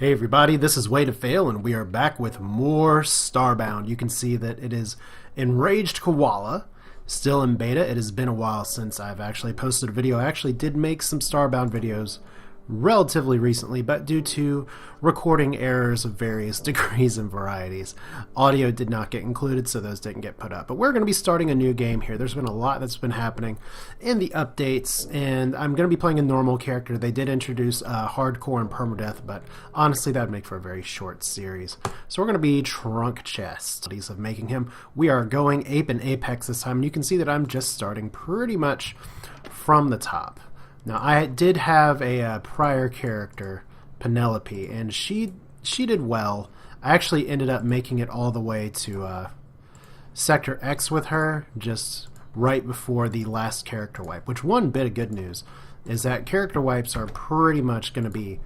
Hey everybody, this is Way to Fail, and we are back with more Starbound. You can see that it is Enraged Koala, still in beta. It has been a while since I've actually posted a video. I actually did make some Starbound videos relatively recently, but due to recording errors of various degrees and varieties, audio did not get included, so those didn't get put up. But we're going to be starting a new game here. There's been a lot that's been happening in the updates, and I'm going to be playing a normal character. They did introduce hardcore and permadeath, but honestly that would make for a very short series. So we're going to be Trunk Chest of making him. We are going Ape and Apex this time, and you can see that I'm just starting pretty much from the top. Now, I did have a prior character, Penelope, and she did well. I actually ended up making it all the way to Sector X with her, just right before the last character wipe, which one bit of good news is that character wipes are pretty much going to be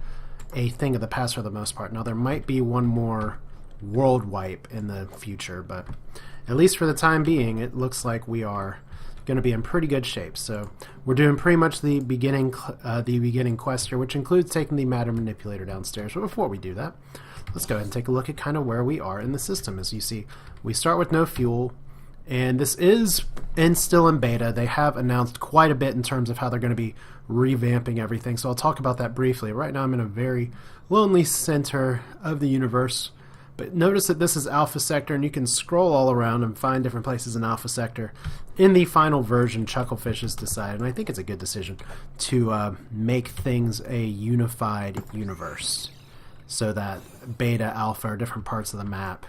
a thing of the past for the most part. Now, there might be one more world wipe in the future, but at least for the time being, it looks like we are going to be in pretty good shape. So we're doing pretty much the beginning quest here, which includes taking the matter manipulator downstairs. But before we do that, let's go ahead and take a look at kind of where we are in the system. As you see, we start with no fuel, and this is still in beta. They have announced quite a bit in terms of how they're going to be revamping everything, so I'll talk about that briefly. Right now I'm in a very lonely center of the universe, but notice that this is Alpha Sector, and you can scroll all around and find different places in Alpha Sector. In the final version, Chucklefish has decided, and I think it's a good decision, to make things a unified universe. So that Beta, Alpha are different parts of the map,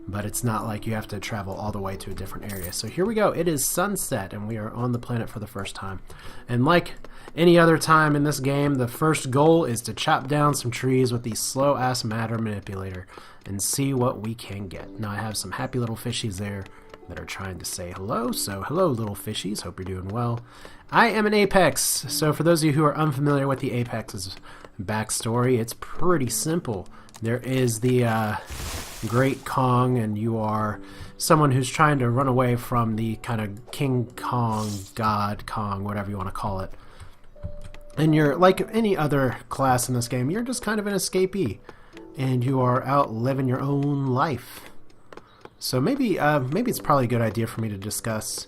but it's not like you have to travel all the way to a different area. So here we go. It is sunset, and we are on the planet for the first time. And like any other time in this game, the first goal is to chop down some trees with the slow-ass matter manipulator and see what we can get. Now, I have some happy little fishies there that are trying to say hello. So hello, little fishies. Hope you're doing well. I am an Apex. So for those of you who are unfamiliar with the Apex's backstory, it's pretty simple. There is the Great Kong, and you are someone who's trying to run away from the kind of King Kong, God Kong, whatever you want to call it. And you're like any other class in this game, you're just kind of an escapee, and you are out living your own life. So maybe it's probably a good idea for me to discuss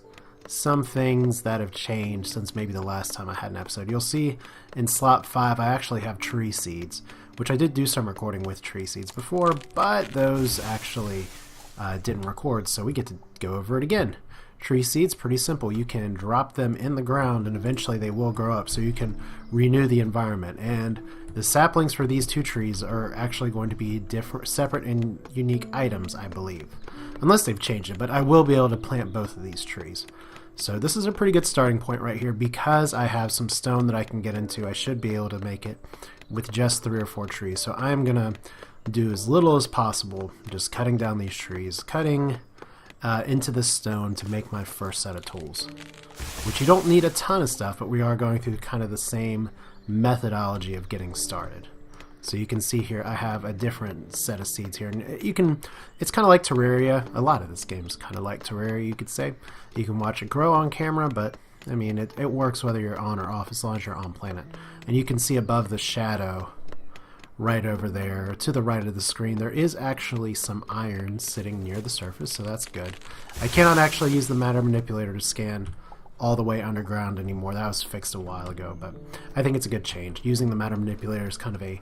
some things that have changed since maybe the last time I had an episode. You'll see in slot 5 I actually have tree seeds, which I did do some recording with tree seeds before, but those actually didn't record, so we get to go over it again. Tree seeds, pretty simple. You can drop them in the ground and eventually they will grow up, so you can renew the environment. And the saplings for these two trees are actually going to be different, separate and unique items, I believe. Unless they've changed it, but I will be able to plant both of these trees. So this is a pretty good starting point right here. Because I have some stone that I can get into, I should be able to make it with just 3 or 4 trees. So I'm going to do as little as possible, just cutting down these trees, cutting into the stone to make my first set of tools. Which you don't need a ton of stuff, but we are going through kind of the same methodology of getting started. So you can see here I have a different set of seeds here. And you can, it's kind of like Terraria. A lot of this game is kind of like Terraria, you could say. You can watch it grow on camera, but I mean, it works whether you're on or off as long as you're on planet. And you can see above the shadow, right over there, to the right of the screen, there is actually some iron sitting near the surface, so that's good. I cannot actually use the matter manipulator to scan all the way underground anymore. That was fixed a while ago, but I think it's a good change. Using the matter manipulator is kind of a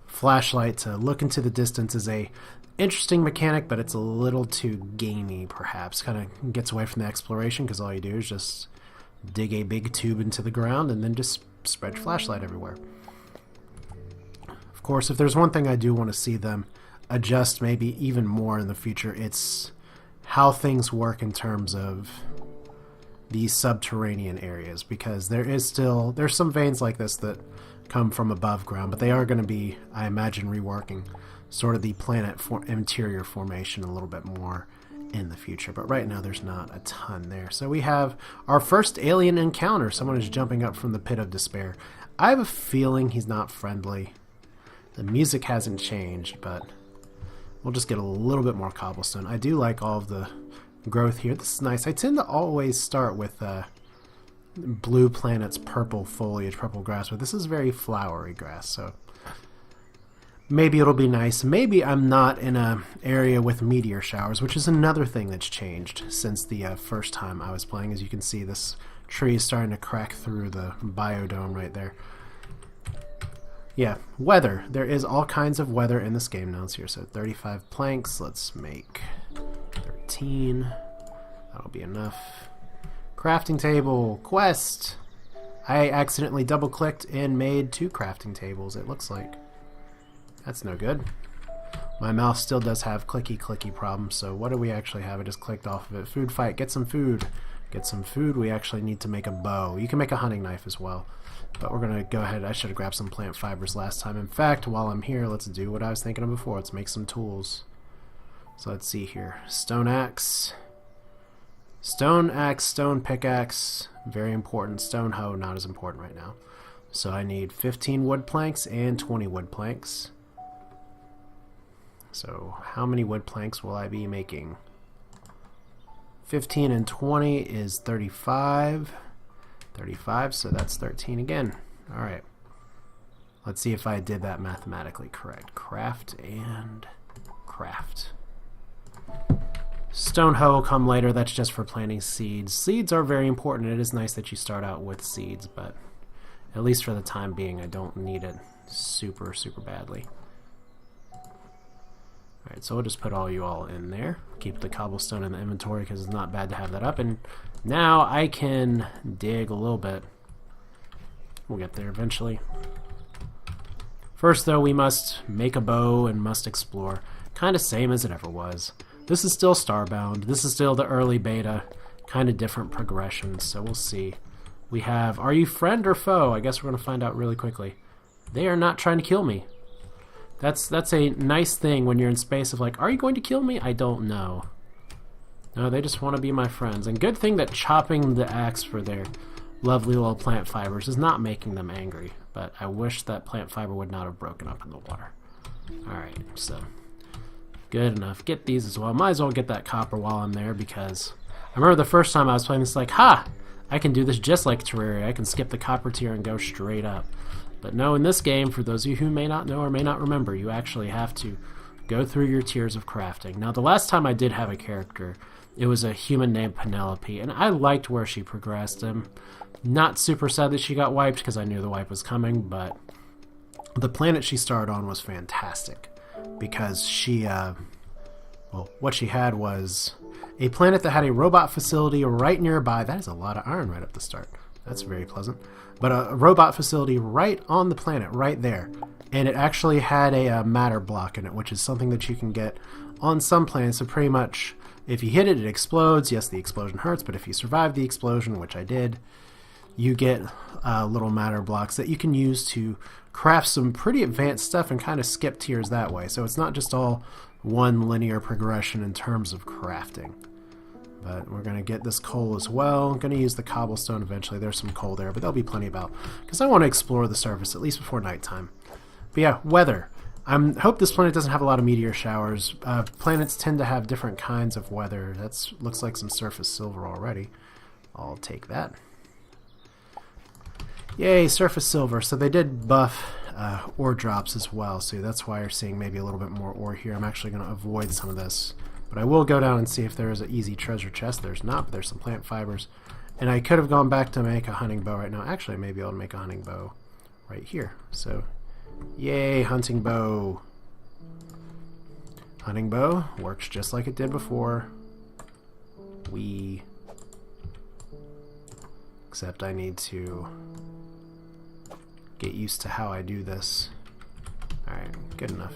flashlight to look into the distance is a interesting mechanic, but it's a little too gamey, perhaps. Kind of gets away from the exploration because all you do is just dig a big tube into the ground and then just spread your flashlight everywhere. Of course, if there's one thing I do want to see them adjust maybe even more in the future, it's how things work in terms of these subterranean areas, because there's some veins like this that come from above ground, but they are going to be, I imagine, reworking sort of the planet interior formation a little bit more in the future. But right now there's not a ton there. So we have our first alien encounter. Someone is jumping up from the pit of despair. I have a feeling he's not friendly. The music hasn't changed, but we'll just get a little bit more cobblestone. I do like all of the growth here. This is nice. I tend to always start with blue planet's purple foliage, purple grass, but this is very flowery grass, so maybe it'll be nice. Maybe I'm not in a area with meteor showers, which is another thing that's changed since the first time I was playing. As you can see, this tree is starting to crack through the biodome right there. Yeah, weather. There is all kinds of weather in this game now. It's here. So 35 planks. Let's make 13. That'll be enough. Crafting table. Quest. I accidentally double-clicked and made 2 crafting tables, it looks like. That's no good. My mouse still does have clicky problems, so what do we actually have? I just clicked off of it. Food fight. Get some food. Get some food. We actually need to make a bow. You can make a hunting knife as well. But we're going to go ahead. I should have grabbed some plant fibers last time. In fact, while I'm here, let's do what I was thinking of before. Let's make some tools. So let's see here. Stone axe. Stone axe, stone pickaxe. Very important. Stone hoe, not as important right now. So I need 15 wood planks and 20 wood planks. So how many wood planks will I be making? 15 and 20 is 35. 35, so that's 13 again. Alright. Let's see if I did that mathematically correct. Craft and craft. Stone hoe will come later. That's just for planting seeds. Seeds are very important. It is nice that you start out with seeds, but at least for the time being, I don't need it super badly. Alright, so we'll just put all you all in there. Keep the cobblestone in the inventory because it's not bad to have that up. And now I can dig a little bit. We'll get there eventually. First, though, we must make a bow and must explore. Kind of same as it ever was. This is still Starbound. This is still the early beta. Kind of different progressions, so we'll see. We have, are you friend or foe? I guess we're going to find out really quickly. They are not trying to kill me. That's a nice thing when you're in space of like, are you going to kill me? I don't know. No, they just want to be my friends. And good thing that chopping the axe for their lovely little plant fibers is not making them angry. But I wish that plant fiber would not have broken up in the water. Alright, so good enough. Get these as well. Might as well get that copper while I'm there because I remember the first time I was playing this like, ha! I can do this just like Terraria. I can skip the copper tier and go straight up. But no, in this game, for those of you who may not know or may not remember, you actually have to go through your tiers of crafting. Now, the last time I did have a character, it was a human named Penelope, and I liked where she progressed. I'm not super sad that she got wiped because I knew the wipe was coming, but the planet she started on was fantastic because she, well, what she had was a planet that had a robot facility right nearby. That is a lot of iron right up the start. That's very pleasant. But a robot facility right on the planet, right there. And it actually had a matter block in it, which is something that you can get on some planets. So pretty much, if you hit it, it explodes. Yes, the explosion hurts, but if you survive the explosion, which I did, you get little matter blocks that you can use to craft some pretty advanced stuff and kind of skip tiers that way. So it's not just all one linear progression in terms of crafting. But we're going to get this coal as well. I'm going to use the cobblestone eventually. There's some coal there, but there'll be plenty about. Because I want to explore the surface, at least before nighttime. But yeah, weather. I hope this planet doesn't have a lot of meteor showers. Planets tend to have different kinds of weather. That looks like some surface silver already. I'll take that. Yay, surface silver. So they did buff ore drops as well. So that's why you're seeing maybe a little bit more ore here. I'm actually going to avoid some of this. But I will go down and see if there is an easy treasure chest. There's not, but there's some plant fibers. And I could have gone back to make a hunting bow right now. Actually, maybe I'll make a hunting bow right here. So, yay, hunting bow. Hunting bow works just like it did before. Except I need to get used to how I do this. Alright, good enough.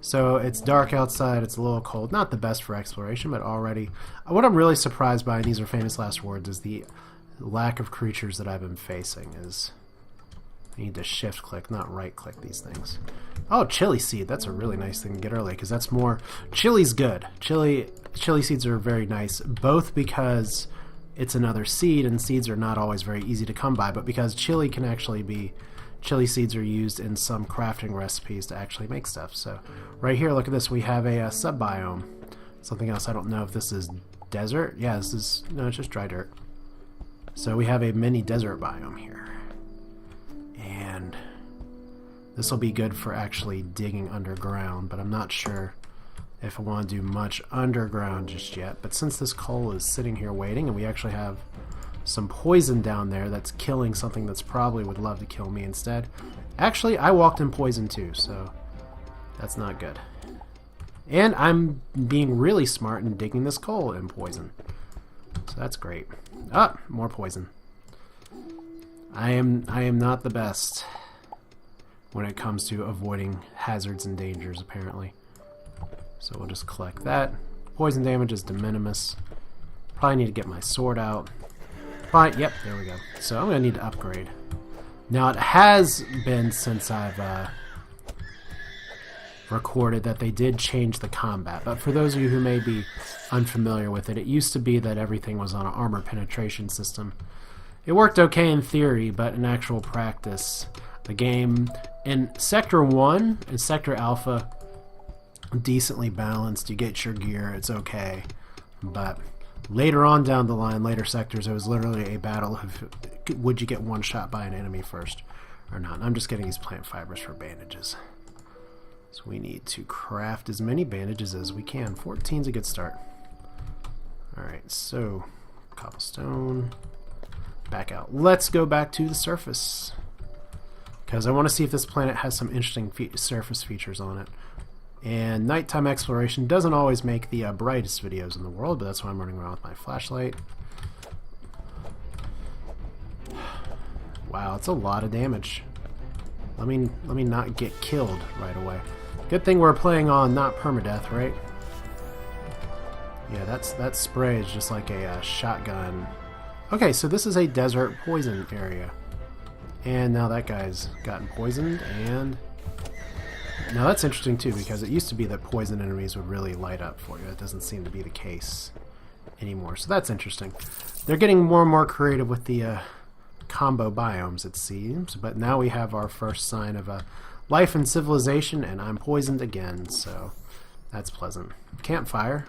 So it's dark outside, it's a little cold. Not the best for exploration, but already... What I'm really surprised by, and these are famous last words, is the lack of creatures that I've been facing. I need to shift click, not right click these things. Oh, chili seed. That's a really nice thing to get early, because that's more... Chili's good. Chili seeds are very nice, both because it's another seed, and seeds are not always very easy to come by, but because chili can actually be... Chili seeds are used in some crafting recipes to actually make stuff. So right here, look at this. We have a sub-biome. Something else, I don't know if this is desert. Yeah, this is... No, it's just dry dirt. So we have a mini desert biome here. And This will be good for actually digging underground, but I'm not sure if I want to do much underground just yet. But since this coal is sitting here waiting, and we actually have some poison down there that's killing something that's probably would love to kill me instead. Actually, I walked in poison too, so that's not good. And I'm being really smart in digging this coal in poison. So that's great. Ah, more poison. I am not the best when it comes to avoiding hazards and dangers, apparently. So we'll just collect that. Poison damage is de minimis. Probably need to get my sword out. Fine, yep, there we go. So I'm going to need to upgrade. Now it has been since I've recorded that they did change the combat, but for those of you who may be unfamiliar with it, it used to be that everything was on an armor penetration system. It worked okay in theory, but in actual practice, the game in Sector 1 and Sector Alpha, decently balanced. You get your gear, it's okay, but later on down the line, later sectors, it was literally a battle of would you get one shot by an enemy first or not. And I'm just getting these plant fibers for bandages. So we need to craft as many bandages as we can. 14's a good start. Alright, so cobblestone. Back out. Let's go back to the surface, because I want to see if this planet has some interesting surface features on it. And nighttime exploration doesn't always make the brightest videos in the world, but that's why I'm running around with my flashlight. Wow, it's a lot of damage. Let me not get killed right away. Good thing we're playing on not permadeath, right? Yeah, that spray is just like a shotgun. Okay, so this is a desert poison area. And now that guy's gotten poisoned, and now that's interesting too, because it used to be that poison enemies would really light up for you. That doesn't seem to be the case anymore, so that's interesting. They're getting more and more creative with the combo biomes, it seems, but now we have our first sign of life and civilization, and I'm poisoned again, so that's pleasant. Campfire,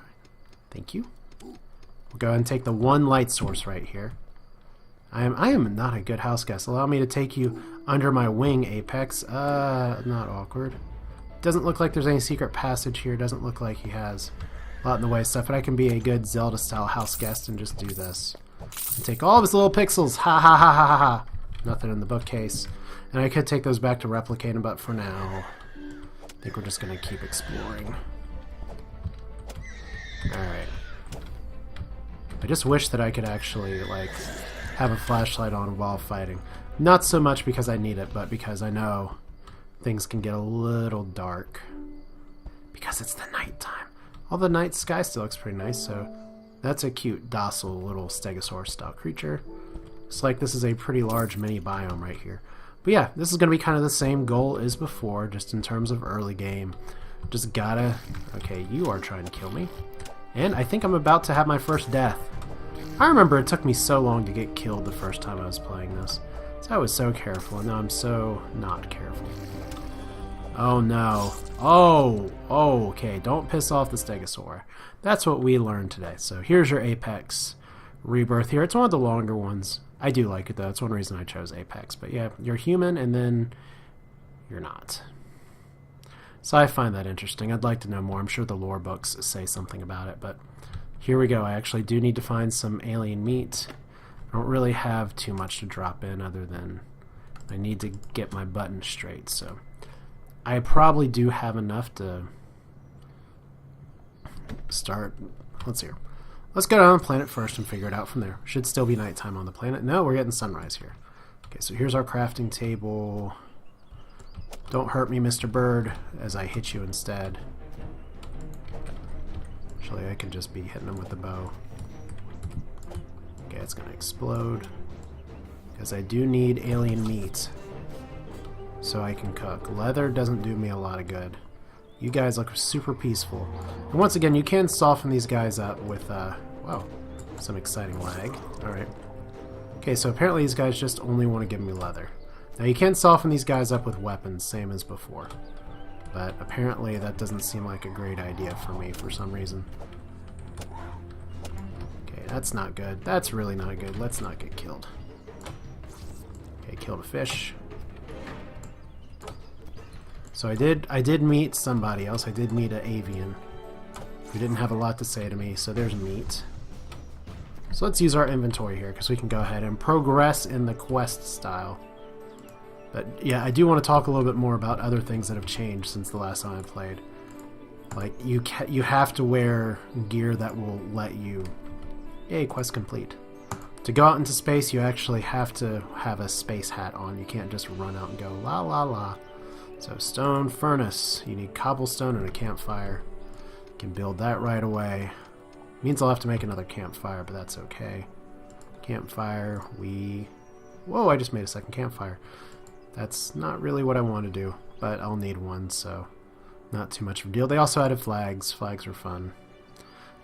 thank you. We'll go ahead and take the one light source right here. I am not a good house guest. Allow me to take you under my wing, Apex. Not awkward. Doesn't look like there's any secret passage here. Doesn't look like he has a lot in the way of stuff, but I can be a good Zelda-style house guest and just do this. And take all of his little pixels. Ha ha ha ha ha ha. Nothing in the bookcase. And I could take those back to replicate them, but for now, I think we're just going to keep exploring. Alright. I just wish that I could actually, like, have a flashlight on while fighting. Not so much because I need it, but because I know things can get a little dark. Because it's the nighttime. All the night sky still looks pretty nice, so that's a cute, docile little stegosaurus-style creature. Looks like this is a pretty large mini biome right here. But yeah, this is going to be kind of the same goal as before, just in terms of early game. Just gotta... Okay, you are trying to kill me. And I think I'm about to have my first death. I remember it took me so long to get killed the first time I was playing this. So I was so careful, and now I'm so not careful. Oh no. Oh, okay, don't piss off the stegosaur. That's what we learned today. So here's your Apex rebirth here. It's one of the longer ones. I do like it though. It's one reason I chose Apex. But yeah, you're human and then you're not. So I find that interesting. I'd like to know more. I'm sure the lore books say something about it, but here we go. I actually do need to find some alien meat. I don't really have too much to drop in other than I need to get my buttons straight. So I probably do have enough to start. Let's see here. Let's go down the planet first and figure it out from there. Should still be nighttime on the planet. No, we're getting sunrise here. Okay, so here's our crafting table. Don't hurt me, Mr. Bird, as I hit you instead. Actually, I can just be hitting him with the bow. Okay, it's going to explode. Because I do need alien meat so I can cook. Leather doesn't do me a lot of good. You guys look super peaceful. And once again, you can soften these guys up with, wow, some exciting lag. Alright. Okay, so apparently these guys just only want to give me leather. Now you can soften these guys up with weapons, same as before. But apparently that doesn't seem like a great idea for me for some reason. Okay, that's not good. That's really not good. Let's not get killed. Okay, killed a fish. So I did meet somebody else. I did meet an avian who didn't have a lot to say to me, so there's meat. So let's use our inventory here, because we can go ahead and progress in the quest style. But yeah, I do want to talk a little bit more about other things that have changed since the last time I played. Like, you have to wear gear that will let you... Yay, quest complete. To go out into space, you actually have to have a space hat on. You can't just run out and go la la la. So stone furnace. You need cobblestone and a campfire. You can build that right away. Means I'll have to make another campfire, but that's okay. Campfire, Whoa, I just made a second campfire. That's not really what I want to do, but I'll need one, so not too much of a deal. They also added flags. Flags are fun.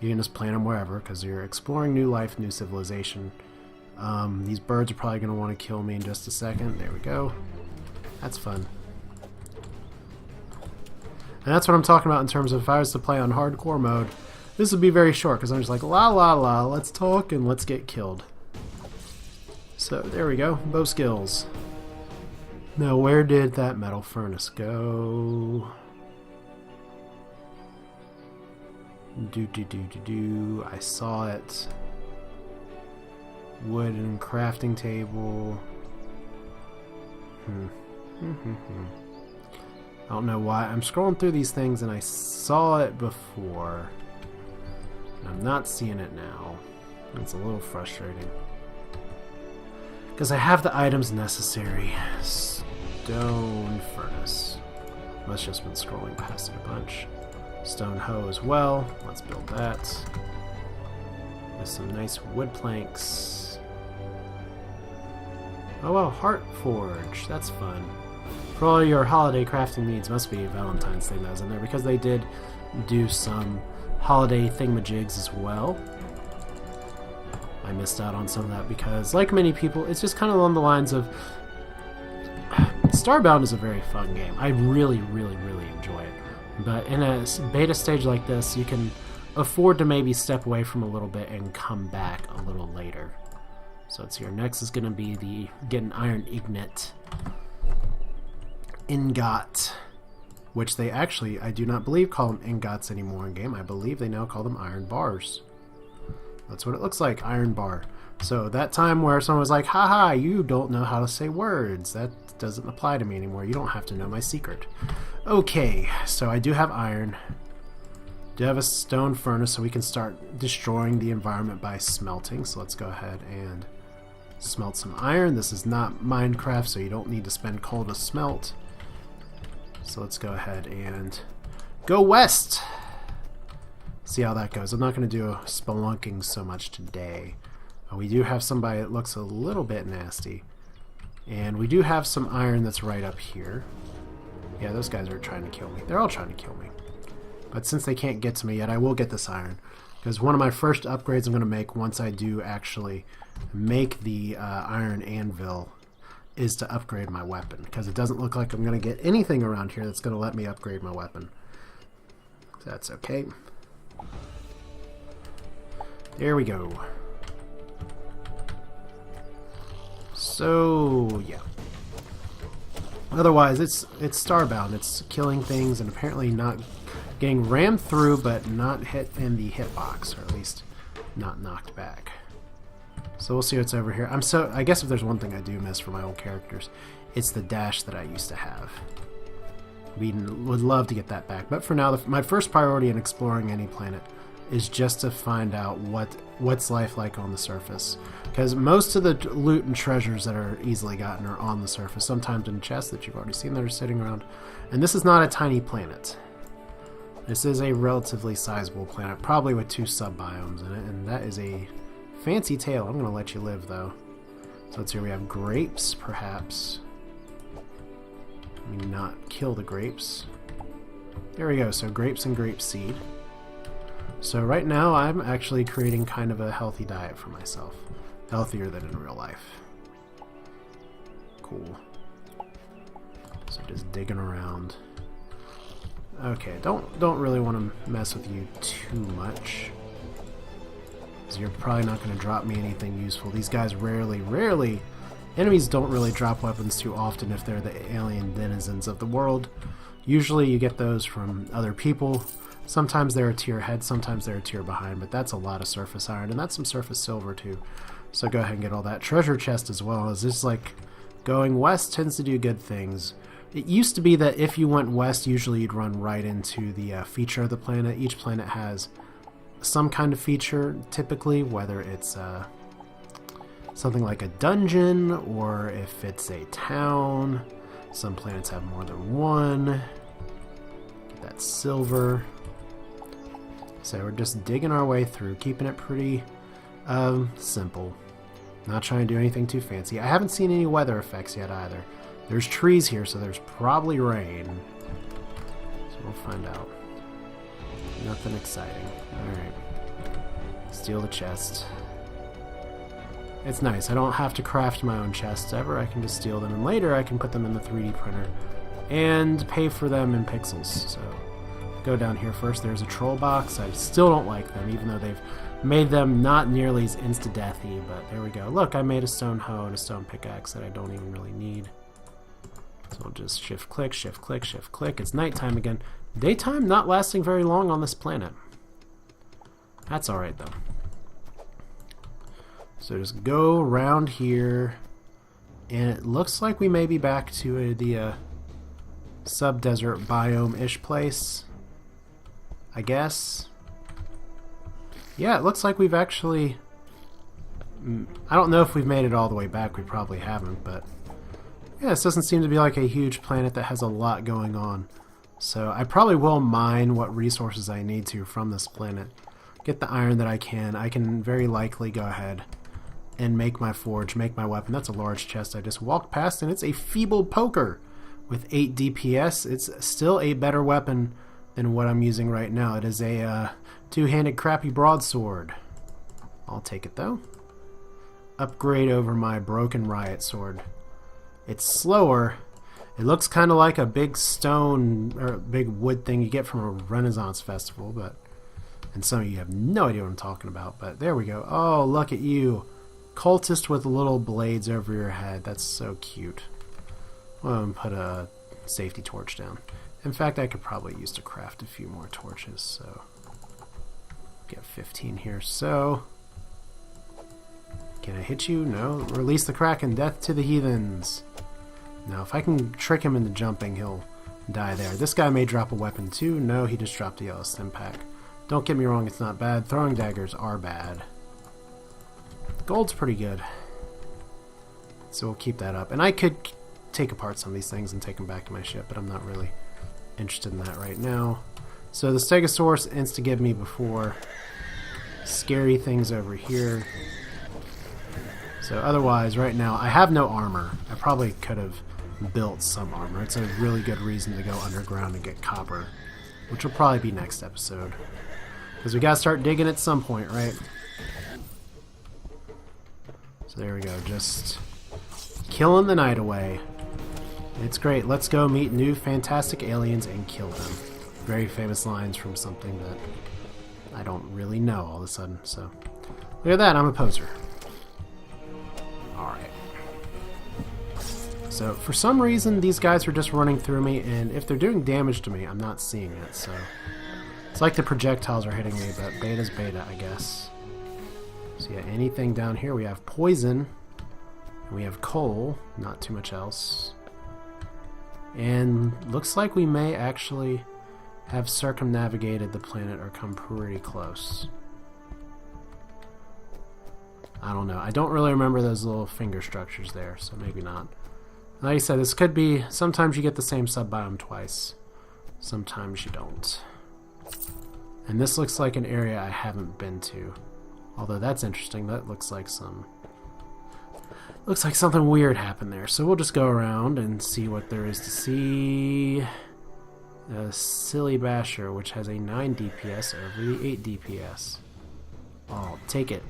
You can just plant them wherever, because you're exploring new life, new civilization. These birds are probably going to want to kill me in just a second. There we go. That's fun. And that's what I'm talking about in terms of if I was to play on hardcore mode. This would be very short, because I'm just like, la la la, let's talk and let's get killed. So, there we go. Bow skills. Now, where did that metal furnace go? I saw it. Wooden crafting table. I don't know why. I'm scrolling through these things and I saw it before. And I'm not seeing it now. It's a little frustrating. Because I have the items necessary. Stone furnace. Must just been scrolling past it a bunch. Stone hoe as well. Let's build that. With some nice wood planks. Oh wow, Heart Forge. That's fun. For all your holiday crafting needs, must be Valentine's thing that was in there, because they did do some holiday thingamajigs as well. I missed out on some of that because, like many people, it's just kind of along the lines of Starbound is a very fun game. I really enjoy it. But in a beta stage like this, you can afford to maybe step away from a little bit and come back a little later. So let's see, our next is going to be the get an iron ingot, which they actually, I do not believe, call them ingots anymore in game. I believe they now call them iron bars. That's what it looks like, iron bar. So that time where someone was like, haha, you don't know how to say words, that doesn't apply to me anymore. You don't have to know my secret. Okay, so I do have iron. Do have a stone furnace, so we can start destroying the environment by smelting. So let's go ahead and smelt some iron. This is not Minecraft, so you don't need to spend coal to smelt. So let's go ahead and go west. See how that goes. I'm not going to do spelunking so much today. We do have somebody that looks a little bit nasty. And we do have some iron that's right up here. Yeah, those guys are trying to kill me. They're all trying to kill me. But since they can't get to me yet, I will get this iron. Because one of my first upgrades I'm going to make once I do actually make the iron anvil is to upgrade my weapon. Because it doesn't look like I'm going to get anything around here that's going to let me upgrade my weapon. That's okay. There we go. So, yeah. Otherwise, it's Starbound. It's killing things and apparently not getting rammed through, but not hit in the hitbox, or at least not knocked back. So we'll see what's over here. I guess if there's one thing I do miss for my old characters, it's the dash that I used to have. We would love to get that back, but for now, my first priority in exploring any planet is just to find out what's life like on the surface. Because most of the loot and treasures that are easily gotten are on the surface, sometimes in chests that you've already seen that are sitting around. And this is not a tiny planet. This is a relatively sizable planet, probably with 2 sub-biomes in it, and that is a fancy tale. I'm going to let you live, though. So let's see, we have grapes, perhaps. Let me not kill the grapes. There we go, so grapes and grape seed. So right now I'm actually creating kind of a healthy diet for myself. Healthier than in real life. Cool. So just digging around. Okay, don't really want to mess with you too much. Because you're probably not going to drop me anything useful. These guys rarely... Enemies don't really drop weapons too often if they're the alien denizens of the world. Usually you get those from other people. Sometimes they're a tier ahead, sometimes they're a tier behind, but that's a lot of surface iron, and that's some surface silver too. So go ahead and get all that. Treasure chest as well, as this like going west tends to do good things. It used to be that if you went west, usually you'd run right into the feature of the planet. Each planet has some kind of feature, typically, whether it's something like a dungeon or if it's a town. Some planets have more than one. That's silver. So we're just digging our way through, keeping it pretty simple. Not trying to do anything too fancy. I haven't seen any weather effects yet either. There's trees here, so there's probably rain. So we'll find out. Nothing exciting. Alright. Steal the chest. It's nice. I don't have to craft my own chests ever. I can just steal them, and later I can put them in the 3D printer and pay for them in pixels. So go down here first. There's a troll box. I still don't like them, even though they've made them not nearly as insta-deathy, but there we go. Look, I made a stone hoe and a stone pickaxe that I don't even really need. So I'll just shift-click, shift-click, shift-click. It's nighttime again. Daytime not lasting very long on this planet. That's alright, though. So just go around here, and it looks like we may be back to the sub-desert biome-ish place, I guess. Yeah, it looks like we've actually... I don't know if we've made it all the way back. We probably haven't, but... yeah, this doesn't seem to be like a huge planet that has a lot going on. So I probably will mine what resources I need to from this planet. Get the iron that I can. I can very likely go ahead and make my forge, make my weapon. That's a large chest I just walked past, and it's a feeble poker with 8 DPS. It's still a better weapon than what I'm using right now. It is a two-handed crappy broadsword. I'll take it though. Upgrade over my broken riot sword. It's slower. It looks kind of like a big stone or big wood thing you get from a Renaissance festival, but and some of you have no idea what I'm talking about, but there we go. Oh, look at you. Cultist with little blades over your head. That's so cute. Well, I'm gonna put a safety torch down. In fact, I could probably use to craft a few more torches, so get 15 here. So can I hit you? No. Release the Kraken. Death to the heathens. Now, if I can trick him into jumping, he'll die there. This guy may drop a weapon too. No, he just dropped a yellow stim pack. Don't get me wrong, it's not bad. Throwing daggers are bad. Gold's pretty good. So we'll keep that up. And I could take apart some of these things and take them back to my ship, but I'm not really interested in that right now. So the Stegosaurus insta-give me before. Scary things over here. So otherwise, right now, I have no armor. I probably could have built some armor. It's a really good reason to go underground and get copper, which will probably be next episode. Because we gotta start digging at some point, right? So there we go, just killing the night away. It's great. Let's go meet new fantastic aliens and kill them. Very famous lines from something that I don't really know all of a sudden. So look at that, I'm a poser. Alright. So for some reason these guys are just running through me, and if they're doing damage to me, I'm not seeing it. So it's like the projectiles are hitting me, but beta's beta, I guess. So yeah, anything down here, we have poison, and we have coal, not too much else. And looks like we may actually have circumnavigated the planet or come pretty close. I don't know. I don't really remember those little finger structures there, so maybe not. Like I said, this could be, sometimes you get the same sub-biome twice. Sometimes you don't. And this looks like an area I haven't been to. Although that's interesting. That looks like something weird happened there. So we'll just go around and see what there is to see. A Silly Basher, which has a 9 DPS over the 8 DPS. Oh, take it.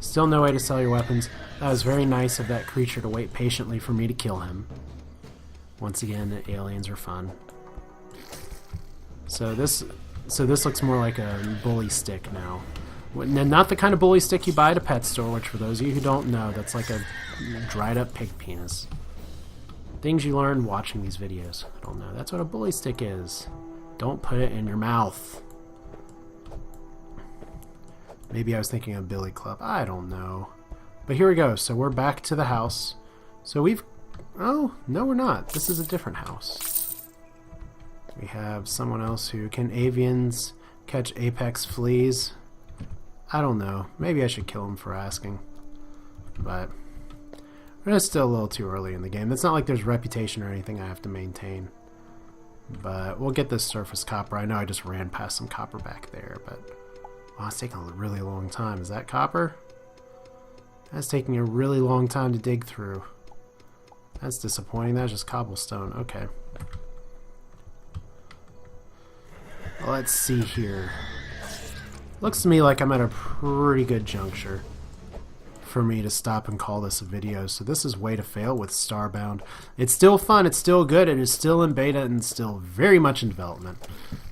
Still no way to sell your weapons. That was very nice of that creature to wait patiently for me to kill him. Once again, aliens are fun. So this looks more like a bully stick now. Not the kind of bully stick you buy at a pet store, which for those of you who don't know, that's like a dried up pig penis. Things you learn watching these videos. I don't know. That's what a bully stick is. Don't put it in your mouth. Maybe I was thinking of Billy Club. I don't know. But here we go. So we're back to the house. So we've... Oh, no we're not. This is a different house. We have someone else who... Can avians catch apex fleas? I don't know. Maybe I should kill him for asking. But... It's still a little too early in the game. It's not like there's reputation or anything I have to maintain. But we'll get this surface copper. I know I just ran past some copper back there, but... Wow, it's taking a really long time. Is that copper? That's taking a really long time to dig through. That's disappointing. That's just cobblestone. Okay. Well, let's see here. Looks to me like I'm at a pretty good juncture for me to stop and call this a video. So this is Way to Fail with Starbound. It's still fun, it's still good, it is still in beta and still very much in development.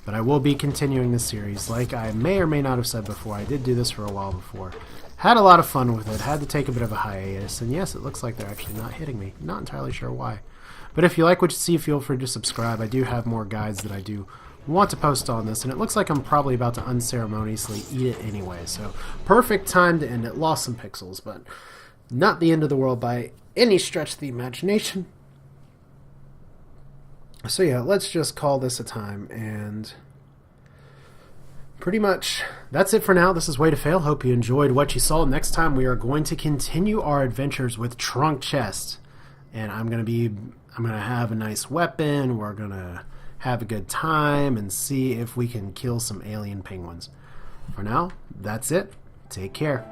But I will be continuing this series. Like I may or may not have said before, I did do this for a while before. Had a lot of fun with it, had to take a bit of a hiatus, and yes, it looks like they're actually not hitting me. Not entirely sure why. But if you like what you see, feel free to subscribe. I do have more guides that I do want to post on this, and it looks like I'm probably about to unceremoniously eat it anyway, so perfect time to end it. Lost some pixels, but not the end of the world by any stretch of the imagination. So yeah, let's just call this a time, and pretty much that's it for now. This is Way to Fail. Hope you enjoyed what you saw. Next time we are going to continue our adventures with Trunk Chest, and I'm gonna have a nice weapon. We're gonna have a good time and see if we can kill some alien penguins. For now, that's it. Take care.